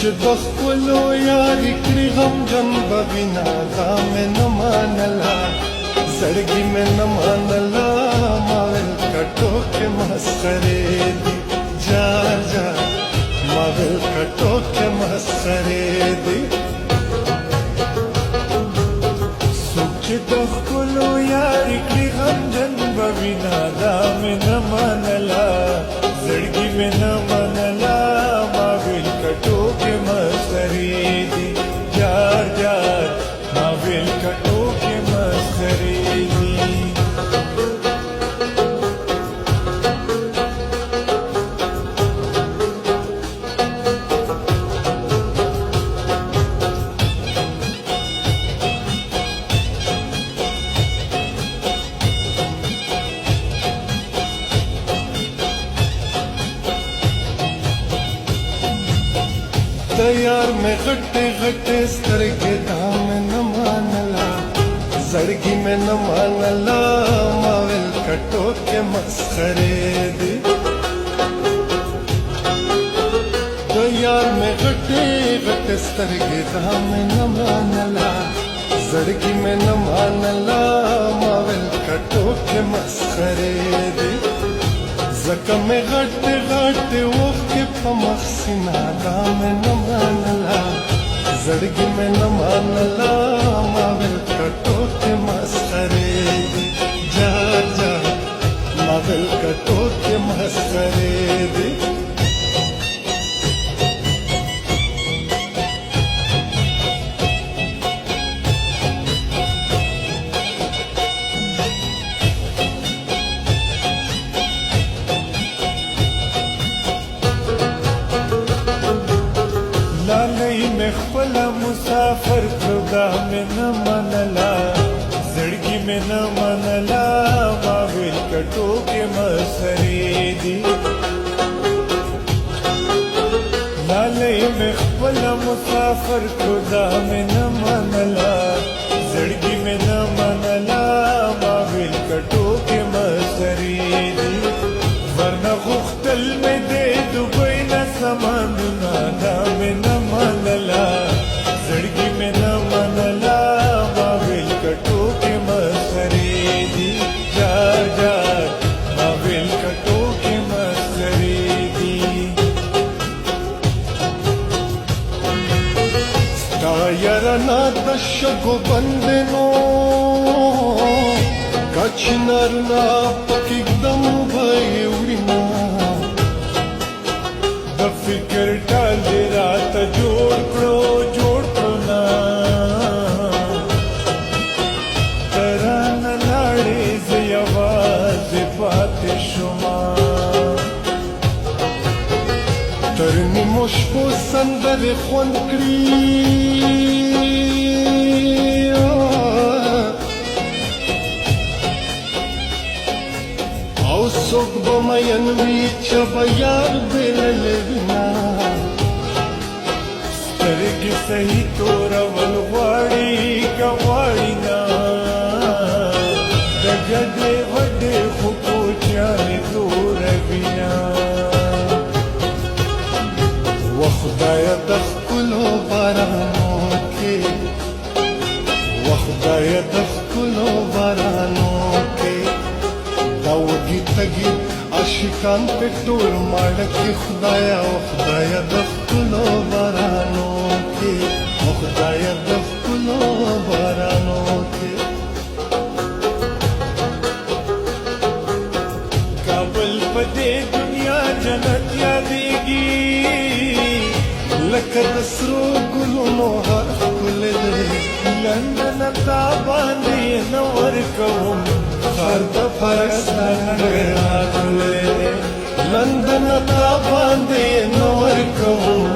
چې د خپلو یاري کړي غمجن به وینا دا مې نه منله زړګي مې نه منله ما ویل که ټوکې مسخرې دي جار جار ما ویل که ټوکې مسخرې دي څوک چې د خپلو یاري کړي غمجن به وینا دا مې نه منله زړګي مې نه منله ما ویل که ټوکې مسخرې دي جار جار ما ویل که ټوکې مسخرې دي د یار مې غټې غټې سترګې دا مې نه منله زړګي مې نه منله ما ویل که ټوکې مسخرې دي د یار مې غټې غټې سترګې دا مې نه منله زړګي مې نه منله ما ویل که ټوکې مسخرې دي ځکه مې غټې غټې اوښکې په مخ سینه دا مې نه منله زړګي مې نه منله ما ویل که ټوکې مسخرې دي جار جار ما ویل که ټوکې مسخرې دي لالۍ مې خپله مسافر کړو دا مې نه منله زړګي مې نه منله ما ویل که ټوکې مسخرې دي لالۍ مې خپله مسافر کړو دا مې نه منله زړګي مې نه منله ما ویل که ټوکې مسخرې دي ورنه غوښتل مې د دوبۍ نه سامانونه دا مې نه منله زړګي مې نه منله ما ویل که ټوکې مسخرې دي جار جار ما ویل که ټوکې مسخرې دي ستا یاره د شګو بندنو که چنارونه پکې ږدم به یې وړینه د فکر ټال دې راته جوړ کړو نه ته رانه لاړې زه یوازې پاتې شومه تر نیمو شپو سندرې خوند کړي او څوک به مین وي چې به یار بېللی وینا سترګې صحیح تورول غواړي که غواړي نه د ګډې وډې خو کوچیانې توره وینا و خدایه د ښکلو بارانو کې و خدایه د ښکلو بارانو کې دا وږي تږي عاشقان پې ټول ماړه کې خدایه و خدایه د ښکلو بارانو کې و خدایه د ښکلو بارانو کې کابل په دې دنیا جنت یادېږي لکه د سرو ګلونو هر ښکلی دی لندن تا باندې نه ورکوم خر د پرستان راغلی لندن تا باندې نه ورکوم